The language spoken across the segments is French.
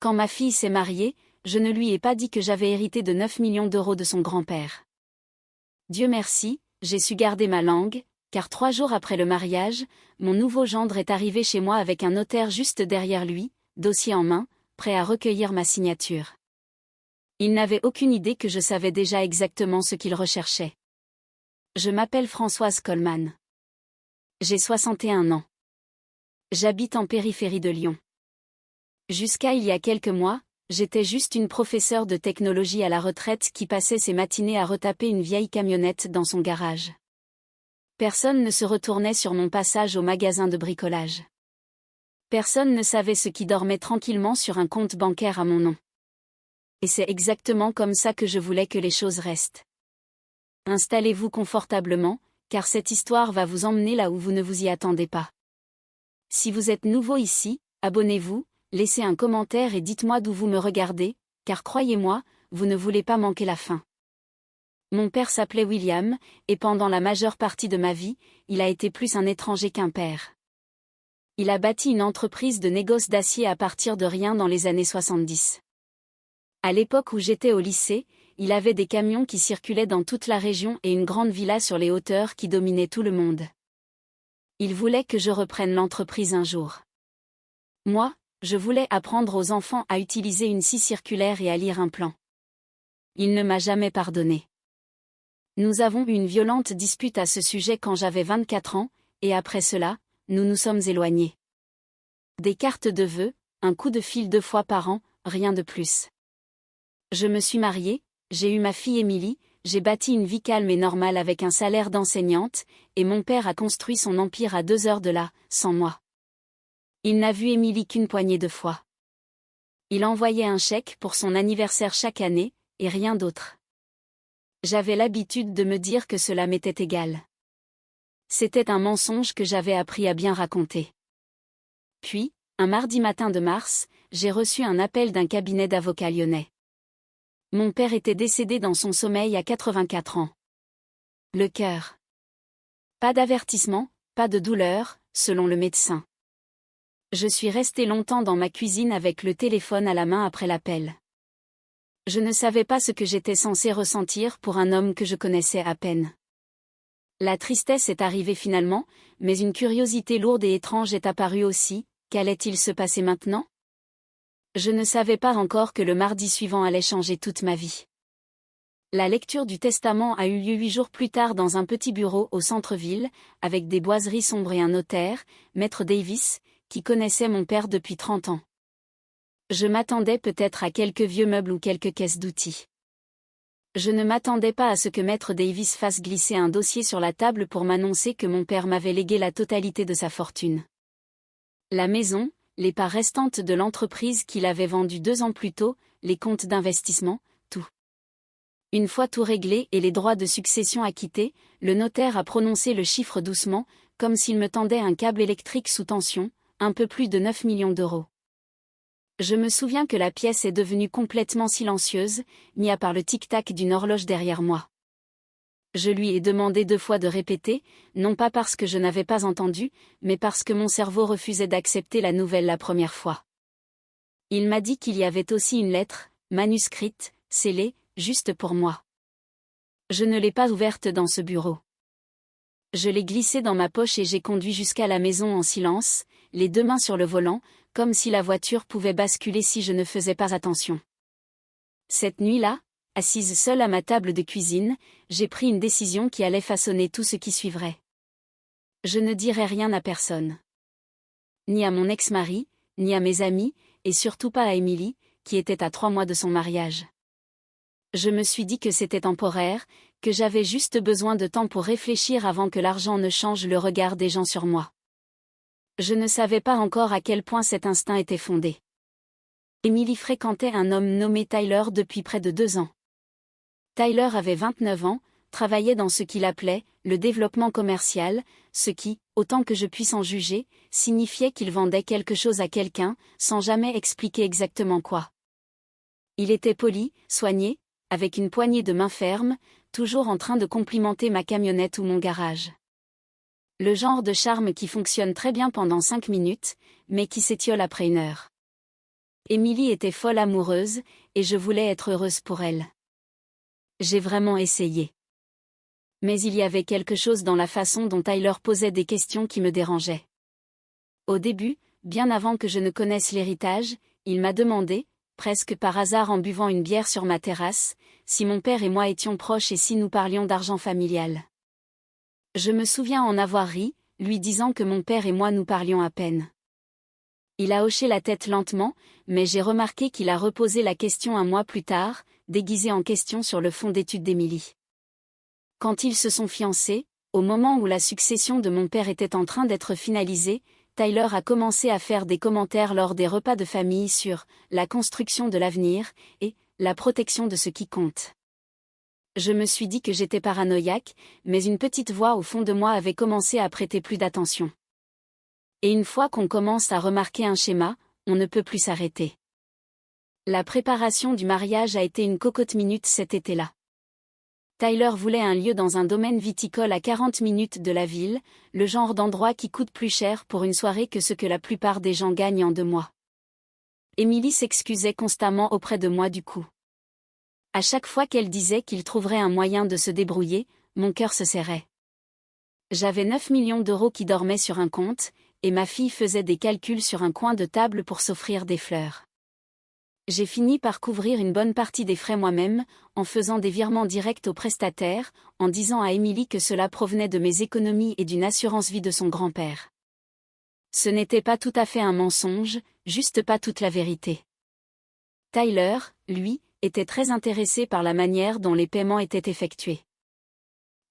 Quand ma fille s'est mariée, je ne lui ai pas dit que j'avais hérité de 9 millions d'euros de son grand-père. Dieu merci, j'ai su garder ma langue, car 3 jours après le mariage, mon nouveau gendre est arrivé chez moi avec un notaire juste derrière lui, dossier en main, prêt à recueillir ma signature. Il n'avait aucune idée que je savais déjà exactement ce qu'il recherchait. Je m'appelle Françoise Coleman. J'ai 61 ans. J'habite en périphérie de Lyon. Jusqu'à il y a quelques mois, j'étais juste une professeure de technologie à la retraite qui passait ses matinées à retaper une vieille camionnette dans son garage. Personne ne se retournait sur mon passage au magasin de bricolage. Personne ne savait ce qui dormait tranquillement sur un compte bancaire à mon nom. Et c'est exactement comme ça que je voulais que les choses restent. Installez-vous confortablement, car cette histoire va vous emmener là où vous ne vous y attendez pas. Si vous êtes nouveau ici, abonnez-vous, laissez un commentaire et dites-moi d'où vous me regardez, car croyez-moi, vous ne voulez pas manquer la fin. Mon père s'appelait William, et pendant la majeure partie de ma vie, il a été plus un étranger qu'un père. Il a bâti une entreprise de négoce d'acier à partir de rien dans les années 70. À l'époque où j'étais au lycée, il avait des camions qui circulaient dans toute la région et une grande villa sur les hauteurs qui dominait tout le monde. Il voulait que je reprenne l'entreprise un jour. Moi, je voulais apprendre aux enfants à utiliser une scie circulaire et à lire un plan. Il ne m'a jamais pardonné. Nous avons eu une violente dispute à ce sujet quand j'avais 24 ans, et après cela, nous nous sommes éloignés. Des cartes de vœux, un coup de fil 2 fois par an, rien de plus. Je me suis mariée, j'ai eu ma fille Émilie, j'ai bâti une vie calme et normale avec un salaire d'enseignante, et mon père a construit son empire à 2 heures de là, sans moi. Il n'a vu Émilie qu'une poignée de fois. Il envoyait un chèque pour son anniversaire chaque année, et rien d'autre. J'avais l'habitude de me dire que cela m'était égal. C'était un mensonge que j'avais appris à bien raconter. Puis, un mardi matin de mars, j'ai reçu un appel d'un cabinet d'avocats lyonnais. Mon père était décédé dans son sommeil à 84 ans. Le cœur. Pas d'avertissement, pas de douleur, selon le médecin. Je suis restée longtemps dans ma cuisine avec le téléphone à la main après l'appel. Je ne savais pas ce que j'étais censée ressentir pour un homme que je connaissais à peine. La tristesse est arrivée finalement, mais une curiosité lourde et étrange est apparue aussi. Qu'allait-il se passer maintenant ? Je ne savais pas encore que le mardi suivant allait changer toute ma vie. La lecture du testament a eu lieu 8 jours plus tard dans un petit bureau au centre-ville, avec des boiseries sombres et un notaire, Maître Davis, qui connaissait mon père depuis 30 ans. Je m'attendais peut-être à quelques vieux meubles ou quelques caisses d'outils. Je ne m'attendais pas à ce que Maître Davis fasse glisser un dossier sur la table pour m'annoncer que mon père m'avait légué la totalité de sa fortune. La maison, les parts restantes de l'entreprise qu'il avait vendue 2 ans plus tôt, les comptes d'investissement, tout. Une fois tout réglé et les droits de succession acquittés, le notaire a prononcé le chiffre doucement, comme s'il me tendait un câble électrique sous tension, un peu plus de 9 millions d'euros. Je me souviens que la pièce est devenue complètement silencieuse, mis à part le tic-tac d'une horloge derrière moi. Je lui ai demandé 2 fois de répéter, non pas parce que je n'avais pas entendu, mais parce que mon cerveau refusait d'accepter la nouvelle la première fois. Il m'a dit qu'il y avait aussi une lettre, manuscrite, scellée, juste pour moi. Je ne l'ai pas ouverte dans ce bureau. Je l'ai glissée dans ma poche et j'ai conduit jusqu'à la maison en silence, les 2 mains sur le volant, comme si la voiture pouvait basculer si je ne faisais pas attention. Cette nuit-là, assise seule à ma table de cuisine, j'ai pris une décision qui allait façonner tout ce qui suivrait. Je ne dirai rien à personne. Ni à mon ex-mari, ni à mes amis, et surtout pas à Émilie, qui était à 3 mois de son mariage. Je me suis dit que c'était temporaire, que j'avais juste besoin de temps pour réfléchir avant que l'argent ne change le regard des gens sur moi. Je ne savais pas encore à quel point cet instinct était fondé. Émilie fréquentait un homme nommé Tyler depuis près de 2 ans. Tyler avait 29 ans, travaillait dans ce qu'il appelait le développement commercial, ce qui, autant que je puisse en juger, signifiait qu'il vendait quelque chose à quelqu'un, sans jamais expliquer exactement quoi. Il était poli, soigné, avec une poignée de main ferme, toujours en train de complimenter ma camionnette ou mon garage. Le genre de charme qui fonctionne très bien pendant 5 minutes, mais qui s'étiole après 1 heure. Émilie était folle amoureuse, et je voulais être heureuse pour elle. J'ai vraiment essayé. Mais il y avait quelque chose dans la façon dont Tyler posait des questions qui me dérangeait. Au début, bien avant que je ne connaisse l'héritage, il m'a demandé, presque par hasard en buvant une bière sur ma terrasse, si mon père et moi étions proches et si nous parlions d'argent familial. Je me souviens en avoir ri, lui disant que mon père et moi nous parlions à peine. Il a hoché la tête lentement, mais j'ai remarqué qu'il a reposé la question un mois plus tard, déguisé en question sur le fond d'études d'Émilie. Quand ils se sont fiancés, au moment où la succession de mon père était en train d'être finalisée, Tyler a commencé à faire des commentaires lors des repas de famille sur la construction de l'avenir et la protection de ce qui compte. Je me suis dit que j'étais paranoïaque, mais une petite voix au fond de moi avait commencé à prêter plus d'attention. Et une fois qu'on commence à remarquer un schéma, on ne peut plus s'arrêter. La préparation du mariage a été une cocotte minute cet été-là. Tyler voulait un lieu dans un domaine viticole à 40 minutes de la ville, le genre d'endroit qui coûte plus cher pour une soirée que ce que la plupart des gens gagnent en 2 mois. Émilie s'excusait constamment auprès de moi du coup. À chaque fois qu'elle disait qu'il trouverait un moyen de se débrouiller, mon cœur se serrait. J'avais 9 millions d'euros qui dormaient sur un compte, et ma fille faisait des calculs sur un coin de table pour s'offrir des fleurs. J'ai fini par couvrir une bonne partie des frais moi-même, en faisant des virements directs aux prestataires, en disant à Émilie que cela provenait de mes économies et d'une assurance vie de son grand-père. Ce n'était pas tout à fait un mensonge, juste pas toute la vérité. Tyler, lui, était très intéressé par la manière dont les paiements étaient effectués.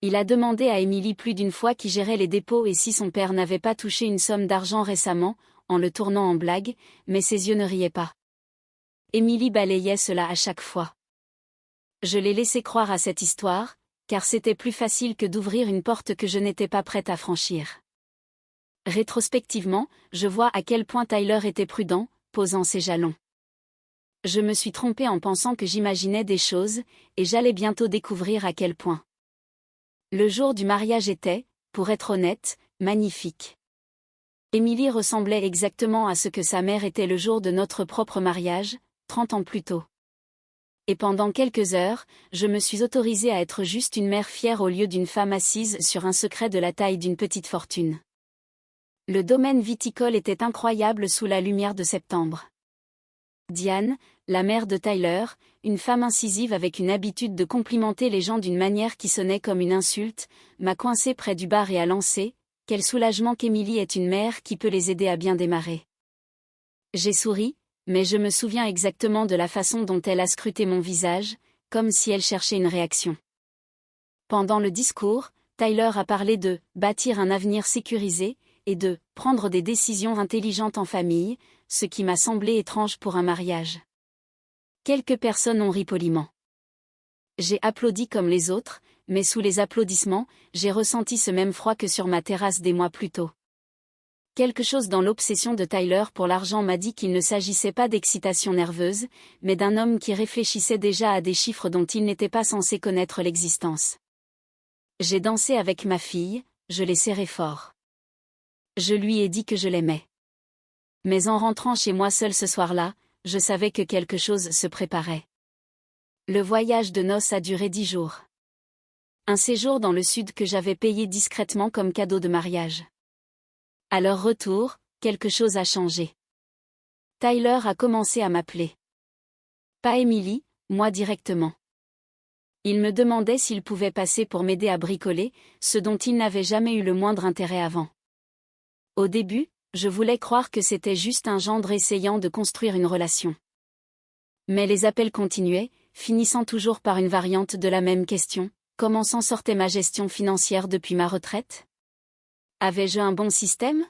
Il a demandé à Émilie plus d'une fois qui gérait les dépôts et si son père n'avait pas touché une somme d'argent récemment, en le tournant en blague, mais ses yeux ne riaient pas. Émilie balayait cela à chaque fois. Je l'ai laissé croire à cette histoire, car c'était plus facile que d'ouvrir une porte que je n'étais pas prête à franchir. Rétrospectivement, je vois à quel point Tyler était prudent, posant ses jalons. Je me suis trompée en pensant que j'imaginais des choses, et j'allais bientôt découvrir à quel point. Le jour du mariage était, pour être honnête, magnifique. Émilie ressemblait exactement à ce que sa mère était le jour de notre propre mariage, 30 ans plus tôt. Et pendant quelques heures, je me suis autorisée à être juste une mère fière au lieu d'une femme assise sur un secret de la taille d'une petite fortune. Le domaine viticole était incroyable sous la lumière de septembre. Diane, la mère de Tyler, une femme incisive avec une habitude de complimenter les gens d'une manière qui sonnait comme une insulte, m'a coincée près du bar et a lancé « Quel soulagement qu'Émilie est une mère qui peut les aider à bien démarrer ». J'ai souri, mais je me souviens exactement de la façon dont elle a scruté mon visage, comme si elle cherchait une réaction. Pendant le discours, Tyler a parlé de « bâtir un avenir sécurisé » et de « prendre des décisions intelligentes en famille », ce qui m'a semblé étrange pour un mariage. Quelques personnes ont ri poliment. J'ai applaudi comme les autres, mais sous les applaudissements, j'ai ressenti ce même froid que sur ma terrasse des mois plus tôt. Quelque chose dans l'obsession de Tyler pour l'argent m'a dit qu'il ne s'agissait pas d'excitation nerveuse, mais d'un homme qui réfléchissait déjà à des chiffres dont il n'était pas censé connaître l'existence. J'ai dansé avec ma fille, je l'ai serrée fort. Je lui ai dit que je l'aimais. Mais en rentrant chez moi seule ce soir-là, je savais que quelque chose se préparait. Le voyage de noces a duré 10 jours. Un séjour dans le sud que j'avais payé discrètement comme cadeau de mariage. À leur retour, quelque chose a changé. Tyler a commencé à m'appeler. Pas Émilie, moi directement. Il me demandait s'il pouvait passer pour m'aider à bricoler, ce dont il n'avait jamais eu le moindre intérêt avant. Au début, je voulais croire que c'était juste un gendre essayant de construire une relation. Mais les appels continuaient, finissant toujours par une variante de la même question, comment s'en sortait ma gestion financière depuis ma retraite ? Avais-je un bon système ?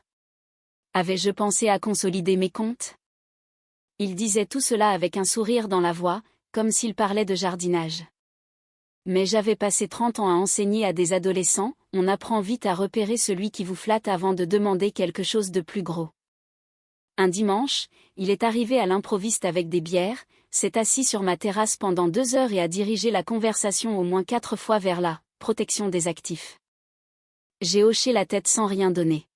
Avais-je pensé à consolider mes comptes ? Il disait tout cela avec un sourire dans la voix, comme s'il parlait de jardinage. Mais j'avais passé 30 ans à enseigner à des adolescents, on apprend vite à repérer celui qui vous flatte avant de demander quelque chose de plus gros. Un dimanche, il est arrivé à l'improviste avec des bières, s'est assis sur ma terrasse pendant 2 heures et a dirigé la conversation au moins 4 fois vers la protection des actifs. J'ai hoché la tête sans rien donner.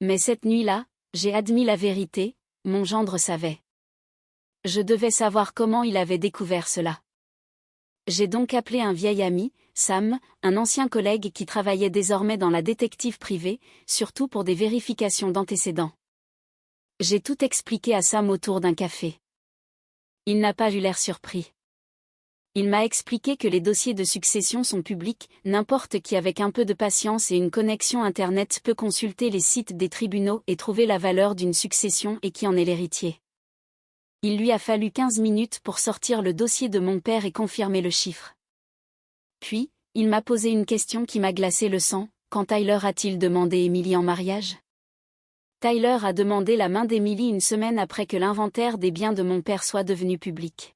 Mais cette nuit-là, j'ai admis la vérité, mon gendre savait. Je devais savoir comment il avait découvert cela. J'ai donc appelé un vieil ami, Sam, un ancien collègue qui travaillait désormais dans la détective privée, surtout pour des vérifications d'antécédents. J'ai tout expliqué à Sam autour d'un café. Il n'a pas eu l'air surpris. Il m'a expliqué que les dossiers de succession sont publics, n'importe qui avec un peu de patience et une connexion Internet peut consulter les sites des tribunaux et trouver la valeur d'une succession et qui en est l'héritier. Il lui a fallu 15 minutes pour sortir le dossier de mon père et confirmer le chiffre. Puis, il m'a posé une question qui m'a glacé le sang, quand Tyler a-t-il demandé Emily en mariage ? Tyler a demandé la main d'Emily une semaine après que l'inventaire des biens de mon père soit devenu public.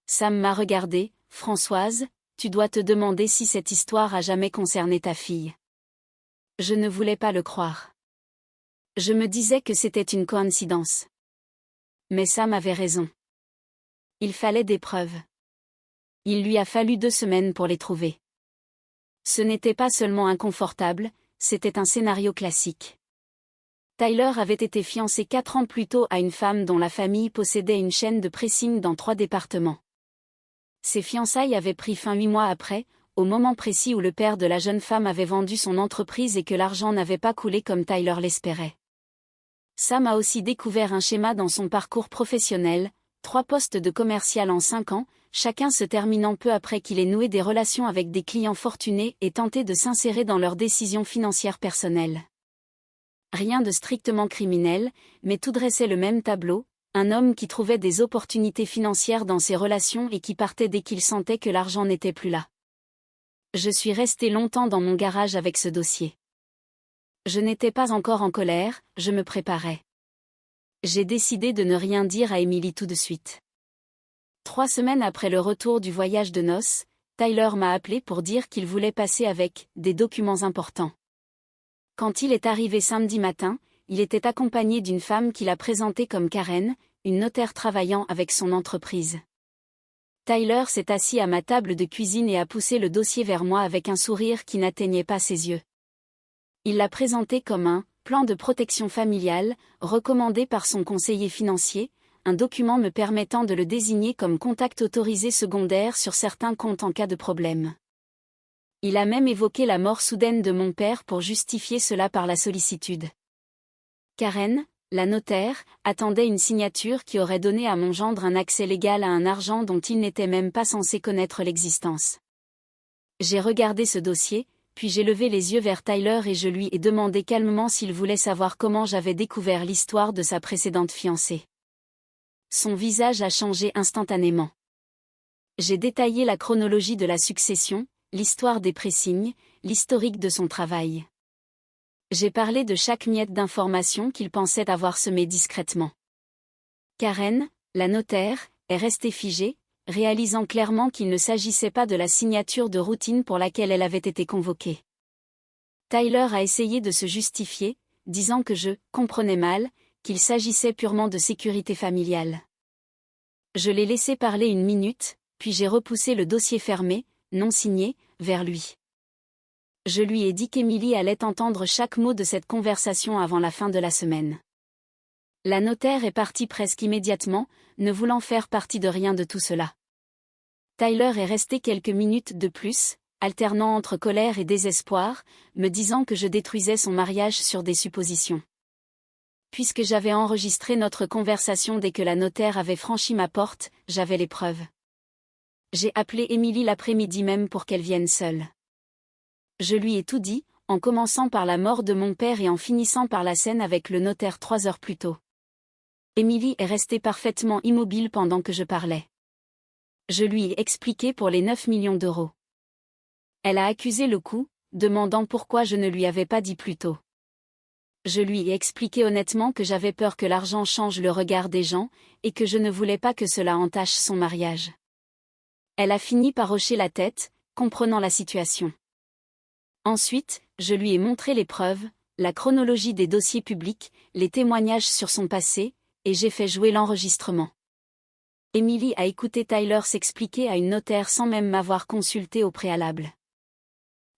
Sam m'a regardé, Françoise, tu dois te demander si cette histoire a jamais concerné ta fille. Je ne voulais pas le croire. Je me disais que c'était une coïncidence. Mais Sam avait raison. Il fallait des preuves. Il lui a fallu 2 semaines pour les trouver. Ce n'était pas seulement inconfortable, c'était un scénario classique. Tyler avait été fiancé 4 ans plus tôt à une femme dont la famille possédait une chaîne de pressing dans 3 départements. Ses fiançailles avaient pris fin 8 mois après, au moment précis où le père de la jeune femme avait vendu son entreprise et que l'argent n'avait pas coulé comme Tyler l'espérait. Sam a aussi découvert un schéma dans son parcours professionnel, 3 postes de commercial en 5 ans, chacun se terminant peu après qu'il ait noué des relations avec des clients fortunés et tenté de s'insérer dans leurs décisions financières personnelles. Rien de strictement criminel, mais tout dressait le même tableau, un homme qui trouvait des opportunités financières dans ses relations et qui partait dès qu'il sentait que l'argent n'était plus là. Je suis resté longtemps dans mon garage avec ce dossier. Je n'étais pas encore en colère, je me préparais. J'ai décidé de ne rien dire à Emily tout de suite. 3 semaines après le retour du voyage de noces, Tyler m'a appelé pour dire qu'il voulait passer avec des documents importants. Quand il est arrivé samedi matin, il était accompagné d'une femme qu'il a présentée comme Karen, une notaire travaillant avec son entreprise. Tyler s'est assis à ma table de cuisine et a poussé le dossier vers moi avec un sourire qui n'atteignait pas ses yeux. Il l'a présenté comme un plan de protection familiale, recommandé par son conseiller financier, un document me permettant de le désigner comme contact autorisé secondaire sur certains comptes en cas de problème. Il a même évoqué la mort soudaine de mon père pour justifier cela par la sollicitude. Karen, la notaire, attendait une signature qui aurait donné à mon gendre un accès légal à un argent dont il n'était même pas censé connaître l'existence. J'ai regardé ce dossier, puis j'ai levé les yeux vers Tyler et je lui ai demandé calmement s'il voulait savoir comment j'avais découvert l'histoire de sa précédente fiancée. Son visage a changé instantanément. J'ai détaillé la chronologie de la succession, l'histoire des pressings, l'historique de son travail. J'ai parlé de chaque miette d'information qu'il pensait avoir semée discrètement. Karen, la notaire, est restée figée, réalisant clairement qu'il ne s'agissait pas de la signature de routine pour laquelle elle avait été convoquée. Tyler a essayé de se justifier, disant que je comprenais mal, qu'il s'agissait purement de sécurité familiale. Je l'ai laissé parler 1 minute, puis j'ai repoussé le dossier fermé, non signé, vers lui. Je lui ai dit qu'Emily allait entendre chaque mot de cette conversation avant la fin de la semaine. La notaire est partie presque immédiatement, ne voulant faire partie de rien de tout cela. Tyler est resté quelques minutes de plus, alternant entre colère et désespoir, me disant que je détruisais son mariage sur des suppositions. Puisque j'avais enregistré notre conversation dès que la notaire avait franchi ma porte, j'avais les preuves. J'ai appelé Emily l'après-midi même pour qu'elle vienne seule. Je lui ai tout dit, en commençant par la mort de mon père et en finissant par la scène avec le notaire 3 heures plus tôt. Emily est restée parfaitement immobile pendant que je parlais. Je lui ai expliqué pour les 9 millions d'euros. Elle a accusé le coup, demandant pourquoi je ne lui avais pas dit plus tôt. Je lui ai expliqué honnêtement que j'avais peur que l'argent change le regard des gens, et que je ne voulais pas que cela entache son mariage. Elle a fini par hocher la tête, comprenant la situation. Ensuite, je lui ai montré les preuves, la chronologie des dossiers publics, les témoignages sur son passé, et j'ai fait jouer l'enregistrement. Emily a écouté Tyler s'expliquer à une notaire sans même m'avoir consulté au préalable.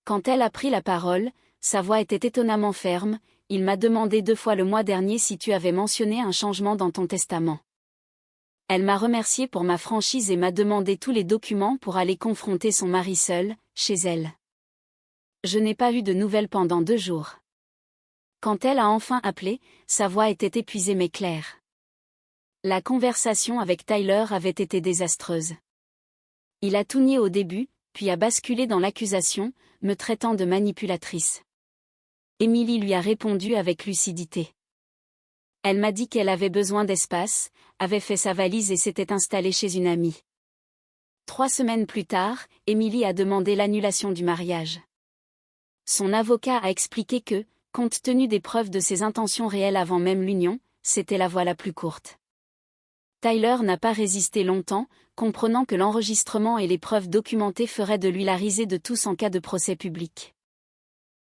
Quand elle a pris la parole, sa voix était étonnamment ferme. Il m'a demandé 2 fois le mois dernier si tu avais mentionné un changement dans ton testament. Elle m'a remercié pour ma franchise et m'a demandé tous les documents pour aller confronter son mari seul, chez elle. Je n'ai pas eu de nouvelles pendant 2 jours. Quand elle a enfin appelé, sa voix était épuisée mais claire. La conversation avec Tyler avait été désastreuse. Il a tout nié au début, puis a basculé dans l'accusation, me traitant de manipulatrice. Emily lui a répondu avec lucidité. Elle m'a dit qu'elle avait besoin d'espace, avait fait sa valise et s'était installée chez une amie. 3 semaines plus tard, Emily a demandé l'annulation du mariage. Son avocat a expliqué que, compte tenu des preuves de ses intentions réelles avant même l'union, c'était la voie la plus courte. Tyler n'a pas résisté longtemps, comprenant que l'enregistrement et les preuves documentées feraient de lui la risée de tous en cas de procès public.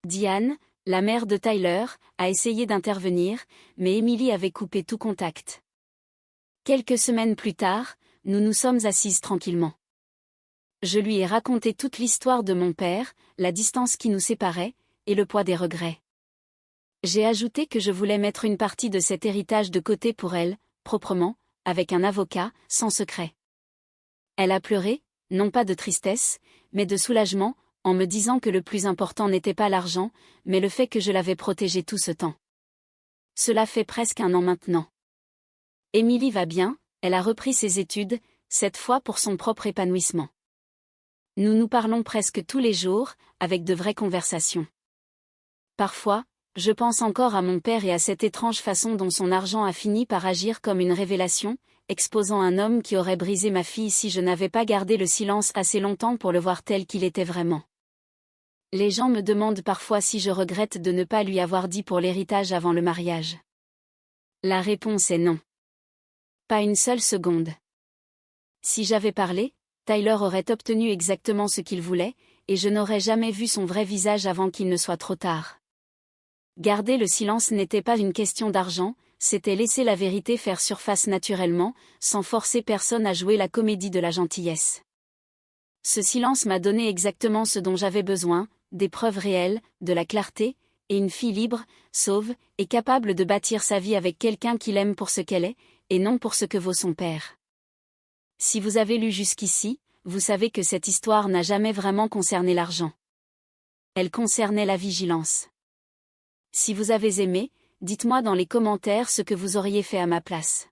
Diane, la mère de Tyler, a essayé d'intervenir, mais Emily avait coupé tout contact. Quelques semaines plus tard, nous nous sommes assises tranquillement. Je lui ai raconté toute l'histoire de mon père, la distance qui nous séparait, et le poids des regrets. J'ai ajouté que je voulais mettre une partie de cet héritage de côté pour elle, proprement, avec un avocat, sans secret. Elle a pleuré, non pas de tristesse, mais de soulagement, en me disant que le plus important n'était pas l'argent, mais le fait que je l'avais protégée tout ce temps. Cela fait presque 1 an maintenant. Emily va bien, elle a repris ses études, cette fois pour son propre épanouissement. Nous nous parlons presque tous les jours, avec de vraies conversations. Parfois, je pense encore à mon père et à cette étrange façon dont son argent a fini par agir comme une révélation, exposant un homme qui aurait brisé ma fille si je n'avais pas gardé le silence assez longtemps pour le voir tel qu'il était vraiment. Les gens me demandent parfois si je regrette de ne pas lui avoir dit pour l'héritage avant le mariage. La réponse est non. Pas une seule seconde. Si j'avais parlé, Tyler aurait obtenu exactement ce qu'il voulait, et je n'aurais jamais vu son vrai visage avant qu'il ne soit trop tard. Garder le silence n'était pas une question d'argent, c'était laisser la vérité faire surface naturellement, sans forcer personne à jouer la comédie de la gentillesse. Ce silence m'a donné exactement ce dont j'avais besoin, des preuves réelles, de la clarté, et une fille libre, sauve, et capable de bâtir sa vie avec quelqu'un qui l'aime pour ce qu'elle est, et non pour ce que vaut son père. Si vous avez lu jusqu'ici, vous savez que cette histoire n'a jamais vraiment concerné l'argent. Elle concernait la vigilance. Si vous avez aimé, dites-moi dans les commentaires ce que vous auriez fait à ma place.